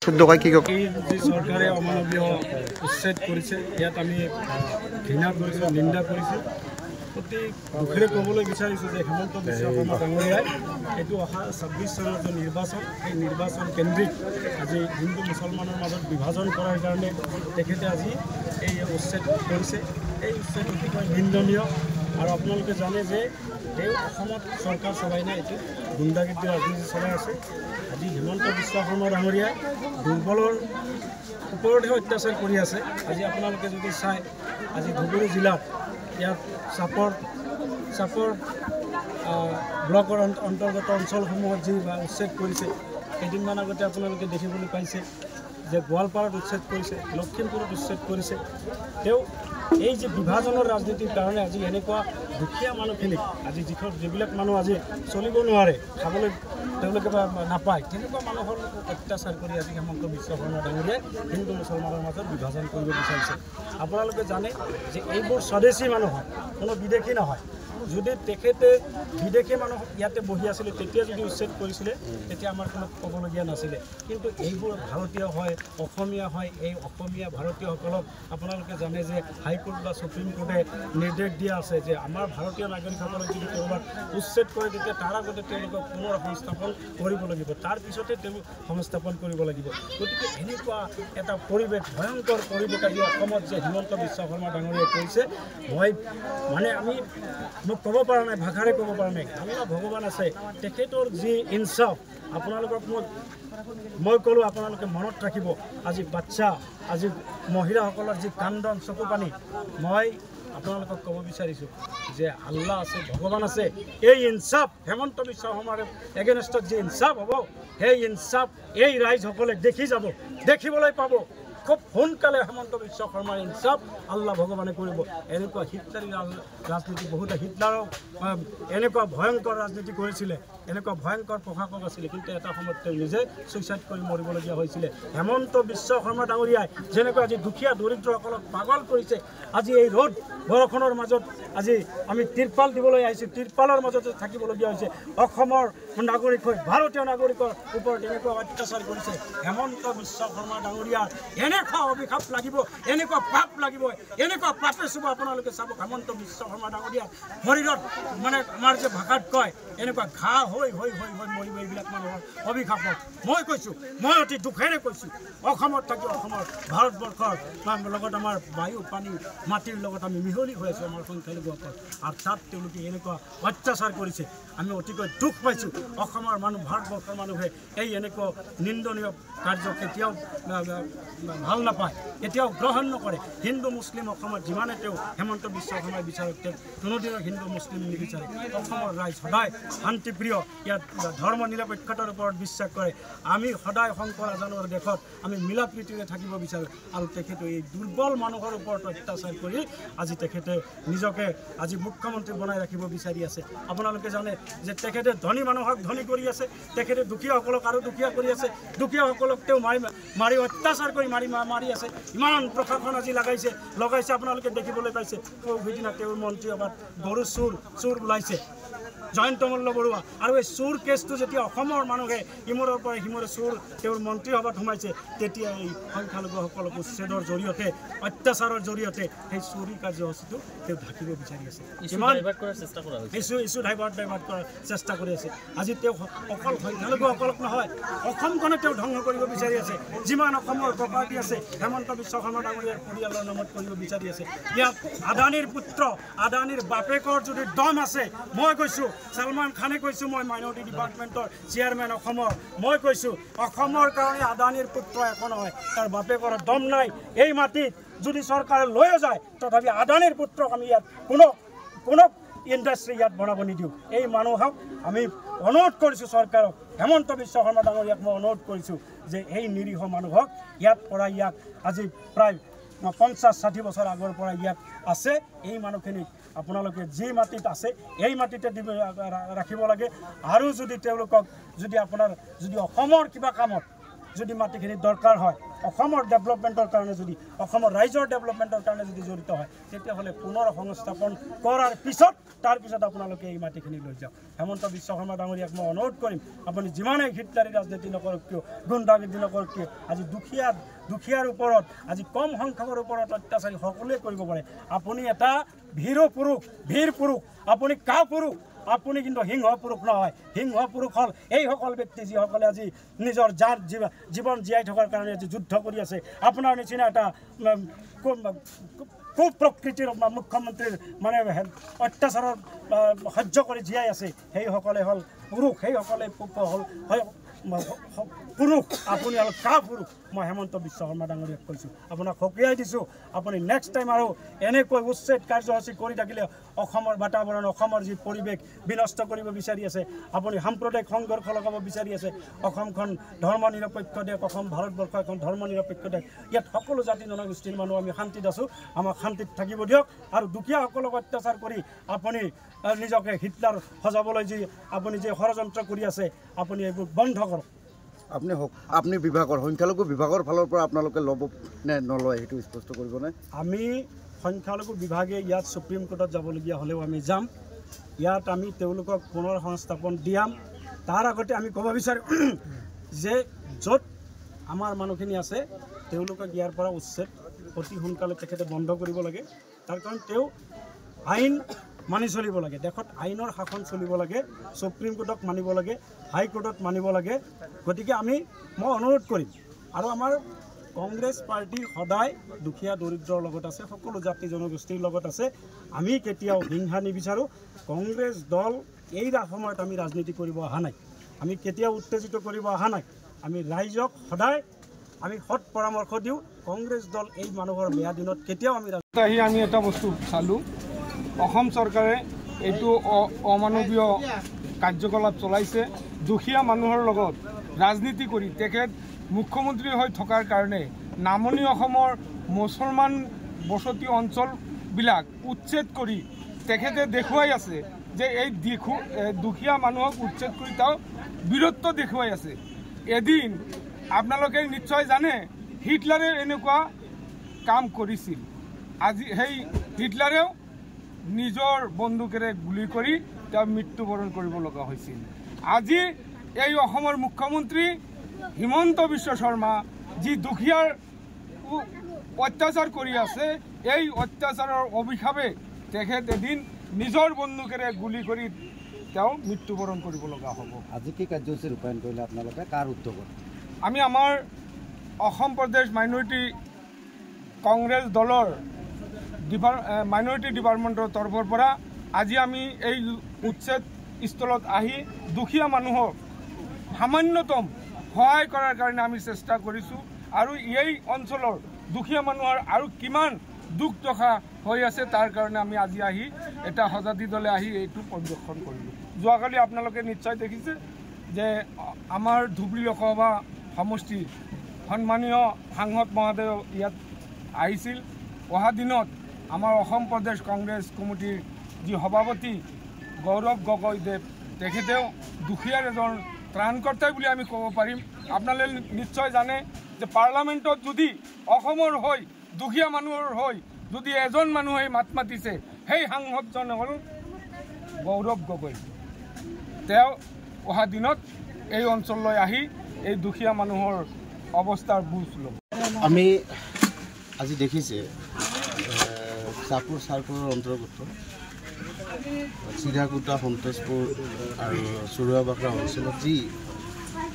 শুদ্ধকৈ কি কওক? এই যে চৰকাৰে অমানৱীয় উচ্ছেদ কৰিছে, ইয়াত আমি ঘৃণা কৰিছোঁ, নিন্দা কৰিছোঁ। অতি দুখেৰে ক'বলৈ বিচাৰিছোঁ যে হিমন্ত বিশ্ব শৰ্মা ডাঙৰীয়াই এইটো অহা 26 চনৰ যে নিৰ্বাচন, সেই নিৰ্বাচন কেন্দ্ৰিক আজি হিন্দু মুছলমানৰ মাজত বিভাজন কৰাৰ কাৰণে তেখেতে আজি এই উচ্ছেদ কৰিছে। এই উচ্ছেদ অতিকৈ নিন্দনীয়। আৰু আপোনালোকে জানে যে তেওঁ অসমত চৰকাৰ চলাই নাই, এইটো গুণ্ডাগিৰি ৰাজনীতি চলাই আছে। আজি হিমন্ত বিশ্ব শৰ্মা ডাঙৰীয়াই দুৰ্বলৰ ওপৰতহে অত্যাচাৰ কৰি আছে। আজি আপোনালোকে যদি চায়, আজি ধুবুৰী জিলাত ইয়াত চাপৰ ব্লকৰ অন্তৰ্গত অঞ্চলসমূহত যি উচ্ছেদ কৰিছে, কেইদিনমান আগতে আপোনালোকে দেখিবলৈ পাইছে যে গোৱালপাৰাত উচ্ছেদ কৰিছে, লখিমপুৰত উচ্ছেদ কৰিছে। তেওঁ এই যে বিভাজনৰ ৰাজনীতিৰ কাৰণে আজি এনেকুৱা দুখীয়া মানুহখিনিক আজি যিবিলাক মানুহ আজি চলিব নোৱাৰে, খাবলৈ তেওঁলোকে নাপায়, তেনেকুৱা মানুহৰ অত্যাচাৰ কৰি আজি হিমন্ত বিশ্ব শৰ্মা ডাঙৰীয়াই হিন্দু মুছলমানৰ মাজত বিভাজন কৰিব বিচাৰিছে। আপোনালোকে জানে যে এইবোৰ স্বদেশী মানুহ হয়, কোনো বিদেশী নহয়। যদি তেখেতে বিদেশী মানুহ ইয়াতে বহি আছিলে, তেতিয়া যদি উচ্ছেদ কৰিছিলে, তেতিয়া আমাৰ কোনো ক'বলগীয়া নাছিলে। কিন্তু এইবোৰ ভাৰতীয় হয়, অসমীয়া হয়। এই অসমীয়া ভাৰতীয়সকলক আপোনালোকে জানে যে হাইকোৰ্ট বা সুপ্ৰিম কোৰ্টে নিৰ্দেশ দিয়া আছে যে আমাৰ ভাৰতীয় নাগৰিকসকলক যদি ক'ৰবাত উচ্ছেদ কৰে, তেতিয়া তাৰ আগতে তেওঁলোকক পুনৰ সংস্থাপন কৰিব লাগিব, তাৰপিছতে তেওঁলোক সংস্থাপন কৰিব লাগিব। গতিকে এনেকুৱা এটা পৰিৱেশ, ভয়ংকৰ পৰিৱেশ আজি অসমত যে হিমন্ত বিশ্ব শৰ্মা ডাঙৰীয়াই কৰিছে, মোক ক'ব পৰা নাই, ভাষাৰে ক'ব পৰা নাই। আমাৰ ভগৱান আছে, তেখেতৰ যি ইনচাফ, আপোনালোকক মই ক'লোঁ, আপোনালোকে মনত ৰাখিব। আজি বাচ্চা, আজি মহিলাসকলৰ যি কান্দন, চকু পানী, মই আপোনালোকক ক'ব বিচাৰিছোঁ যে আল্লাহ আছে, ভগৱান আছে। এই ইনচাফ হিমন্ত বিশ্ব শৰ্মাৰ এগেইনষ্টত যি ইনচাফ হ'ব, সেই ইনচাফ এই ৰাইজসকলে দেখি যাব, দেখিবলৈ পাব। খুব সোনকালে হিমন্ত বিশ্ব শৰ্মাৰ ইনচাফ আল্লাহ ভগৱানে কৰিব। এনেকুৱা হিটলাৰী ৰাজনীতি, বহুতে হিটলাৰক এনেকুৱা ভয়ংকৰ ৰাজনীতি কৰিছিলে, এনেকুৱা ভয়ংকৰ প্ৰশাসক আছিলে, কিন্তু এটা সময়ত তেওঁ নিজে ছুইচাইড কৰি মৰিবলগীয়া হৈছিলে। হিমন্ত বিশ্ব শৰ্মা ডাঙৰীয়াই যেনেকৈ আজি দুখীয়া দৰিদ্ৰসকলক পাগল কৰিছে, আজি এই ৰ'দ বৰষুণৰ মাজত আজি আমি তিৰপাল দিবলৈ আহিছোঁ, তিৰপালৰ মাজতে থাকিবলগীয়া হৈছে। অসমৰ নাগৰিক হৈ ভাৰতীয় নাগৰিকৰ ওপৰত এনেকুৱা অত্যাচাৰ কৰিছে। হিমন্ত বিশ্ব শৰ্মা ডাঙৰীয়াৰ এনেকুৱা অভিশাপ লাগিব, এনেকুৱা পাপ লাগিব, এনেকুৱা পাপে চুব। আপোনালোকে চাব, হিমন্ত বিশ্ব শৰ্মা ডাঙৰীয়াৰ শৰীৰত আমাৰ যে ভাষাত কয়, এনেকুৱা ঘাঁ হৈ মৰিব এইবিলাক মানুহৰ অভিশাপত। মই কৈছোঁ, মই অতি দুখেৰে কৈছোঁ, অসমত থাকি অসমৰ ভাৰতবৰ্ষৰ লগত আমাৰ বায়ু, পানী, মাটিৰ লগত আমি মিহলি হৈ আছোঁ, আমাৰ সংখ্যালঘুসকল। আৰু তাত তেওঁলোকে এনেকুৱা অত্যাচাৰ কৰিছে, আমি অতিকৈ দুখ পাইছোঁ। অসমৰ মানুহ, ভাৰতবৰ্ষৰ মানুহে এই এনেকুৱা নিন্দনীয় কাৰ্য কেতিয়াও ভাল নাপায়, কেতিয়াও গ্ৰহণ নকৰে। হিন্দু মুছলিম অসমত যিমানে তেওঁ হিমন্ত বিশ্ব শৰ্মাই বিচাৰক, তেওঁ কোনোদিনৰ হিন্দু মুছলিম নিবিচাৰে। অসমৰ ৰাইজ সদায় শান্তিপ্ৰিয়, ইয়াত ধৰ্ম নিৰপেক্ষতাৰ ওপৰত বিশ্বাস কৰে। আমি সদায় শংকৰ আজানৰ দেশত আমি মিলা প্ৰীতিৰে থাকিব বিচাৰোঁ। আৰু তেখেতে এই দুৰ্বল মানুহৰ ওপৰত অত্যাচাৰ কৰি আজি তেখেতে নিজকে আজি মুখ্যমন্ত্ৰী বনাই ৰাখিব বিচাৰি আছে। আপোনালোকে জানে যে তেখেতে ধনী মানুহক ধনী কৰি আছে, তেখেতে দুখীয়াসকলক আৰু দুখীয়া কৰি আছে, দুখীয়াসকলক তেওঁ মাৰি অত্যাচাৰ কৰি মাৰি আছে। ইমান প্ৰশাসন আজি লগাইছে আপোনালোকে দেখিবলৈ পাইছে। সেইদিনা তেওঁৰ মন্ত্ৰী সভাত গৰু চোৰ ওলাইছে, জয়ন্ত মল্ল বৰুৱা। আৰু এই চোৰ কেছটো যেতিয়া অসমৰ মানুহে ইমূৰৰ পৰা সিমূৰে চোৰ তেওঁৰ মন্ত্ৰী সভাত সোমাইছে, তেতিয়া এই সংখ্যালঘুসকলক উচ্ছেদৰ জৰিয়তে, অত্যাচাৰৰ জৰিয়তে সেই চুৰি কাৰ্যসূচীটো তেওঁ ঢাকিব বিচাৰি আছে। ইছ্যু ডাইভাৰ্ট কৰাৰ চেষ্টা কৰি আছে। আজি তেওঁ অকল সংখ্যালঘুসকলক নহয়, অসমখনে তেওঁ ধ্বংস কৰিব বিচাৰি আছে। যিমান অসমৰ প্ৰপাৰ্টি আছে, হিমন্ত বিশ্ব শৰ্মা ডাঙৰীয়াৰ পৰিয়ালৰ নামত কৰিব বিচাৰি আছে। ইয়াত আদানীৰ পুত্ৰ, আদানীৰ বাপেকৰ যদি দম আছে, মই কৈছোঁ, সলমান খানে কৈছোঁ, মই মাইনৰিটি ডিপাৰ্টমেণ্টৰ চেয়াৰমেন অসমৰ, মই কৈছোঁ, অসমৰ কাৰণে আদানীৰ পুত্ৰ একো নহয়, তাৰ বাপেকৰ দম নাই। এই মাটিত যদি চৰকাৰে লৈও যায়, তথাপি আদানীৰ পুত্ৰক আমি ইয়াত কোনো ইণ্ডাষ্ট্ৰী ইয়াত বনাব নিদিওঁ। এই মানুহক আমি অনুৰোধ কৰিছোঁ, চৰকাৰক, হিমন্ত বিশ্ব শৰ্মা ডাঙৰীয়াক মই অনুৰোধ কৰিছোঁ যে এই নিৰীহ মানুহক ইয়াত আজি প্ৰায় 50-60 বছৰ আগৰ পৰা ইয়াত আছে। এই মানুহখিনিক আপোনালোকে যি মাটিত আছে, এই মাটিতে ৰাখিব লাগে। আৰু যদি তেওঁলোকক যদি অসমৰ কিবা কামত যদি মাটিখিনি দৰকাৰ হয়, অসমৰ ডেভেলপমেণ্টৰ কাৰণে যদি অসমৰ ৰাইজৰ ডেভেলপমেণ্টৰ কাৰণে যদি জড়িত হয় তেতিয়াহ'লে পুনৰ সংস্থাপন কৰাৰ পিছত তাৰপিছত আপোনালোকে এই মাটিখিনি লৈ যাওক। হেমন্ত বিশ্ব শৰ্মা ডাঙৰীয়াক মই অনুৰোধ কৰিম, আপুনি যিমানেই হিটলাৰী ৰাজনীতি নকৰক কিয়, গুণ্ডাগিৰি নকৰক কিয়, আজি দুখীয়াৰ ওপৰত, আজি কম সংখ্যকৰ ওপৰত অত্যাচাৰী সকলোৱে কৰিব পাৰে। আপুনি এটা ভীৰ পুৰুষ, আপুনি কা পুৰুষ, আপুনি কিন্তু সিংহ পুৰুষ নহয়। সিংহ পুৰুষ হ'ল এইসকল ব্যক্তি যিসকলে আজি নিজৰ জীৱন জীয়াই থকাৰ কাৰণে আজি যুদ্ধ কৰি আছে। আপোনাৰ নিচিনা এটা কুপ্ৰকৃতিৰ মুখ্যমন্ত্ৰীৰ মানে অত্যাচাৰত সহ্য কৰি জীয়াই আছে, সেইসকলে হ'ল পুৰুষ, সেইসকলে হ'ল পুৰুষ। আপুনি হ'ল কা পুৰুষ। মই হেমন্ত বিশ্ব শৰ্মা ডাঙৰীয়াক কৈছোঁ, আপোনাক সকীয়াই দিছোঁ, আপুনি নেক্সট টাইম আৰু এনেকৈ উচ্ছেদ কাৰ্যসূচী কৰি থাকিলে অসমৰ বাতাবৰণ, অসমৰ যি পৰিৱেশ বিনষ্ট কৰিব বিচাৰি আছে, আপুনি সাম্প্ৰদায়িক সংঘৰ্ষ লগাব বিচাৰি আছে। অসমখন ধৰ্ম নিৰপেক্ষ দেশ, অসম ভাৰতবৰ্ষ এখন ধৰ্ম নিৰপেক্ষ দেশ। ইয়াত সকলো জাতি জনগোষ্ঠীৰ মানুহ আমি শান্তিত আছোঁ, আমাক শান্তিত থাকিব দিয়ক। আৰু দুখীয়াসকলক অত্যাচাৰ কৰি আপুনি নিজকে হিটলাৰ সজাবলৈ আপুনি যি ষড়যন্ত্ৰ কৰি আছে, আপুনি এইবোৰ বন্ধ কৰক। আপুনি বিভাগৰ সংখ্যালঘু বিভাগৰ ফালৰ পৰা আপোনালোকে ল'ব নে নলয় সেইটো স্পষ্ট কৰিবনে? আমি সংখ্যালঘু বিভাগে ইয়াত সুপ্ৰিম কোৰ্টত যাবলগীয়া হ'লেও আমি যাম। ইয়াত আমি তেওঁলোকক পুনৰ সংস্থাপন দিয়াম। তাৰ আগতে আমি ক'ব বিচাৰোঁ যে য'ত আমাৰ মানুহখিনি আছে তেওঁলোকক ইয়াৰ পৰা উচ্ছেদ অতি সোনকালে তেখেতে বন্ধ কৰিব লাগে। তাৰ কাৰণ তেওঁ আইন মানি চলিব লাগে, দেশত আইনৰ শাসন চলিব লাগে, সুপ্ৰিম কোৰ্টক মানিব লাগে, হাইকোৰ্টত মানিব লাগে। গতিকে মই অনুৰোধ কৰিম, আৰু আমাৰ কংগ্ৰেছ পাৰ্টি সদায় দুখীয়া দৰিদ্ৰৰ লগত আছে, সকলো জাতি জনগোষ্ঠীৰ লগত আছে। আমি কেতিয়াও হিংসা নিবিচাৰোঁ। কংগ্ৰেছ দল এই সময়ত আমি ৰাজনীতি কৰিব অহা নাই, আমি কেতিয়াও উত্তেজিত কৰিব অহা নাই। আমি ৰাইজক সদায় আমি সৎ পৰামৰ্শ দিওঁ। কংগ্ৰেছ দল এই মানুহৰ বেয়া দিনত কেতিয়াও আমি এটা বস্তু চালোঁ, অসম চৰকাৰে এইটো অমানৱীয় কাৰ্যকলাপ চলাইছে। দুখীয়া মানুহৰ লগত ৰাজনীতি কৰি তেখেত মুখ্যমন্ত্ৰী হৈ থকাৰ কাৰণে নামনি অসমৰ মুছলমান বসতি অঞ্চলবিলাক উচ্ছেদ কৰি তেখেতে দেখুৱাই আছে যে এই দুখীয়া মানুহক উচ্ছেদ কৰি তেওঁ বীৰত্ব দেখুৱাই আছে। এদিন আপোনালোকে নিশ্চয় জানে হিটলাৰে এনেকুৱা কাম কৰিছিল। আজি সেই হিটলাৰেও নিজৰ বন্দুকেৰে গুলি কৰি তেওঁ মৃত্যুবৰণ কৰিব লগা হৈছিল। আজি এই অসমৰ মুখ্যমন্ত্ৰী হিমন্ত বিশ্ব শৰ্মা যি দুখীয়াৰ অত্যাচাৰ কৰি আছে, এই অত্যাচাৰৰ অভিশাপে তেখেত এদিন নিজৰ বন্দুকেৰে গুলি কৰি তেওঁ মৃত্যুবৰণ কৰিব লগা হ'ব। আজি কি কাৰ্যসূচী ৰূপায়ণ কৰিলে আপোনালোকে, কাৰ উদ্যোগত? আমি আমাৰ অসম প্ৰদেশ মাইনৰিটি কংগ্ৰেছ দলৰ মাইনৰিটি ডিপাৰ্টমেণ্টৰ তৰফৰ পৰা আজি আমি এই উচ্ছেদ স্থলত আহি দুখীয়া মানুহক সামান্যতম সহায় কৰাৰ কাৰণে আমি চেষ্টা কৰিছোঁ। আৰু এই অঞ্চলৰ দুখীয়া মানুহৰ আৰু কিমান দুখ দশা হৈ আছে তাৰ কাৰণে আমি আজি আহি এটা সজাতি দলে আহি এইটো পৰিদৰ্শন কৰিলোঁ। যোৱাকালি আপোনালোকে নিশ্চয় দেখিছে যে আমাৰ ধুবুৰী লোকসভা সমষ্টিৰ সন্মানীয় সাংসদ মহোদয় ইয়াত আহিছিল। অহা দিনত আমাৰ অসম প্ৰদেশ কংগ্ৰেছ কমিটিৰ যি সভাপতি গৌৰৱ গগৈদেৱ, তেখেতেও দুখীয়াৰ এজন ত্ৰাণকৰ্তাই বুলি আমি ক'ব পাৰিম। আপোনালোকে নিশ্চয় জানে যে পাৰ্লামেণ্টত যদি অসমৰ হৈ দুখীয়া মানুহৰ হৈ যদি এজন মানুহে মাত মাতিছে, সেই সাংসদজন হ'ল গৌৰৱ গগৈ। তেওঁ অহা দিনত এই অঞ্চললৈ আহি এই দুখীয়া মানুহৰ অৱস্থাৰ বুজ ল'ব। আমি আজি দেখিছে চাপুৰ চাৰ্কলৰ অন্তৰ্গত চিৰাকুটা, সন্তোষপুৰ আৰু চৰুৱাবাকৰা অঞ্চলত যি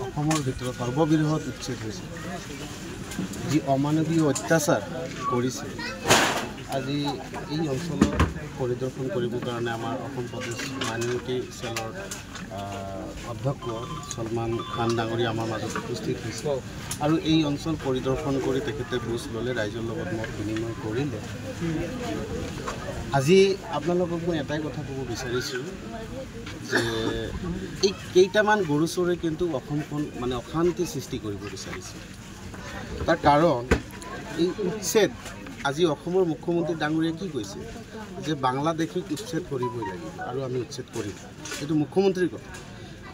অসমৰ ভিতৰত সৰ্ববৃহৎ উচ্ছেদ হৈছে, যি অমানৱীয় অত্যাচাৰ কৰিছে, আজি এই অঞ্চলত পৰিদৰ্শন কৰিবৰ কাৰণে আমাৰ অসম প্ৰদেশ মাইনৰিটি চেলৰ অধ্যক্ষ চলমান খান ডাঙৰীয়া আমাৰ মাজত উপস্থিত হৈছে। আৰু এই অঞ্চল পৰিদৰ্শন কৰি তেখেতে বুজ ল'লে, ৰাইজৰ লগত মত বিনিময় কৰিলে। আজি আপোনালোকক মই এটাই কথা ক'ব বিচাৰিছোঁ যে এই কেইটামান গৰু চোৰে কিন্তু অসমখন মানে অশান্তি সৃষ্টি কৰিব বিচাৰিছে। তাৰ কাৰণ এই উচ্ছেদ, আজি অসমৰ মুখ্যমন্ত্ৰী ডাঙৰীয়াই কি কৈছে যে বাংলাদেশীক উচ্ছেদ কৰিবই লাগিব আৰু আমি উচ্ছেদ কৰিম, এইটো মুখ্যমন্ত্ৰীৰ কথা।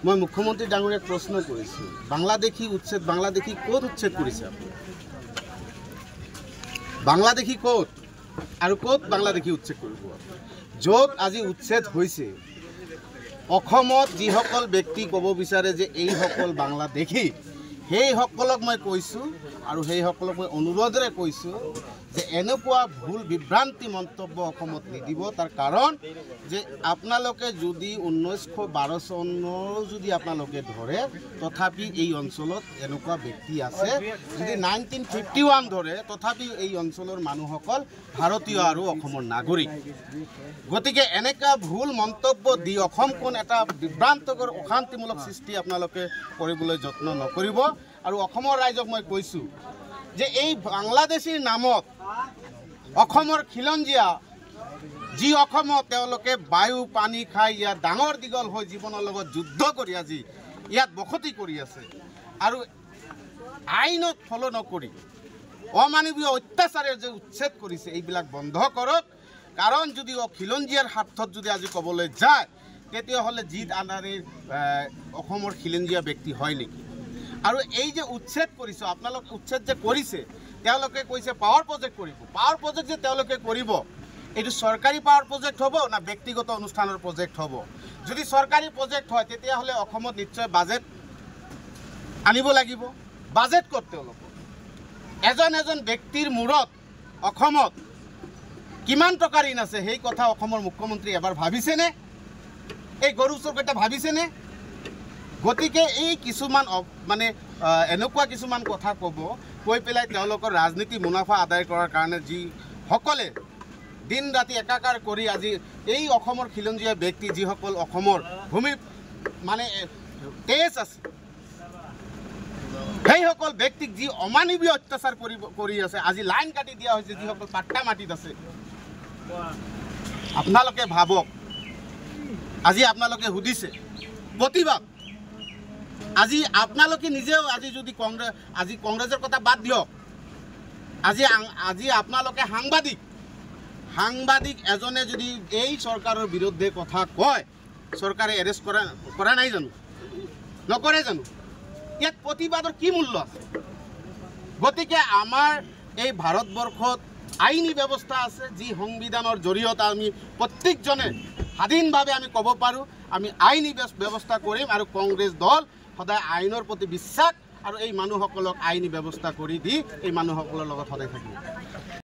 মই মুখ্যমন্ত্ৰী ডাঙৰীয়াক প্ৰশ্ন কৰিছোঁ, বাংলাদেশী উচ্ছেদ, বাংলাদেশী ক'ত উচ্ছেদ কৰিছে আপুনি? বাংলাদেশী ক'ত আৰু ক'ত বাংলাদেশী উচ্ছেদ কৰিব য'ত আজি উচ্ছেদ হৈছে অসমত যিসকল ব্যক্তি ক'ব বিচাৰে যে এইসকল বাংলাদেশী সেইসকলক মই কৈছোঁ আৰু সেইসকলক মই অনুৰোধেৰে কৈছোঁ যে এনেকুৱা ভুল বিভ্ৰান্তি মন্তব্য অসমত নিদিব তাৰ কাৰণ যে আপোনালোকে যদি 1912 চনৰ যদি আপোনালোকে ধৰে তথাপি এই অঞ্চলত এনেকুৱা ব্যক্তি আছে যদি 1951 ধৰে তথাপি এই অঞ্চলৰ মানুহসকল ভাৰতীয় আৰু অসমৰ নাগৰিক গতিকে এনেকুৱা ভুল মন্তব্য দি অসমখন এটা বিভ্ৰান্তকৰ অশান্তিমূলক সৃষ্টি আপোনালোকে কৰিবলৈ যত্ন নকৰিব আৰু অসমৰ ৰাইজক মই কৈছোঁ যে এই বাংলাদেশীৰ নামত অসমৰ খিলঞ্জীয়া যি অসমত তেওঁলোকে বায়ু পানী খাই ইয়াত ডাঙৰ দীঘল হৈ জীৱনৰ লগত যুদ্ধ কৰি আজি ইয়াত বসতি কৰি আছে আৰু আইনত ফলো নকৰি অমানৱীয় অত্যাচাৰে যে উচ্ছেদ কৰিছে এইবিলাক বন্ধ কৰক কাৰণ যদি খিলঞ্জীয়াৰ স্বাৰ্থত যদি আজি ক'বলৈ যায় তেতিয়াহ'লে জিত আদানীৰ অসমৰ খিলঞ্জীয়া ব্যক্তি হয় নেকি আৰু এই যে উচ্ছেদ কৰিছে আপোনালোক উচ্ছেদ যে কৰিছে তেওঁলোকে কৈছে পাৱাৰ প্ৰজেক্ট কৰিব পাৱাৰ প্ৰজেক্ট যে তেওঁলোকে কৰিব এইটো চৰকাৰী পাৱাৰ প্ৰজেক্ট হ'ব না ব্যক্তিগত অনুষ্ঠানৰ প্ৰজেক্ট হ'ব যদি চৰকাৰী প্ৰজেক্ট হয় তেতিয়াহ'লে অসমত নিশ্চয় বাজেট আনিব লাগিব বাজেট ক'ত তেওঁলোকৰ এজন ব্যক্তিৰ মূৰত অসমত কিমান টকা ঋণ আছে সেই কথা অসমৰ মুখ্যমন্ত্ৰী এবাৰ ভাবিছেনে এই গৰু চৰকাৰটা ভাবিছেনে গতিকে এই কিছুমান মানে এনেকুৱা কিছুমান কথা ক'ব কৈ পেলাই তেওঁলোকৰ ৰাজনীতি মুনাফা আদায় কৰাৰ কাৰণে যিসকলে দিন ৰাতি একাকাৰ কৰি আজি এই অসমৰ খিলঞ্জীয়া ব্যক্তি যিসকল অসমৰ ভূমিৰ মানে তেজ আছে সেইসকল ব্যক্তিক যি অমানৱীয় অত্যাচাৰ কৰি আছে আজি লাইন কাটি দিয়া হৈছে যিসকল পাট্টা মাটিত আছে আপোনালোকে ভাবক আজি আপোনালোকে সুধিছে প্ৰতিবাদ আজি আপোনালোকে নিজেও আজি যদি কংগ্ৰেছৰ কথা বাদ দিয়ক আজি আপোনালোকে সাংবাদিক এজনে যদি এই চৰকাৰৰ বিৰুদ্ধে কথা কয় চৰকাৰে এৰেষ্ট কৰা নাই জানো নকৰে জানো ইয়াত প্ৰতিবাদৰ কি মূল্য আছে গতিকে আমাৰ এই ভাৰতবৰ্ষত আইনী ব্যৱস্থা আছে যি সংবিধানৰ জৰিয়তে আমি প্ৰত্যেকজনে স্বাধীনভাৱে আমি ক'ব পাৰোঁ আমি আইনী ব্যৱস্থা কৰিম আৰু কংগ্ৰেছ দল সদায় আইনৰ প্ৰতি বিশ্বাস আৰু এই মানুহসকলক আইনী ব্যৱস্থা কৰি দি এই মানুহসকলৰ লগত সদায় থাকিব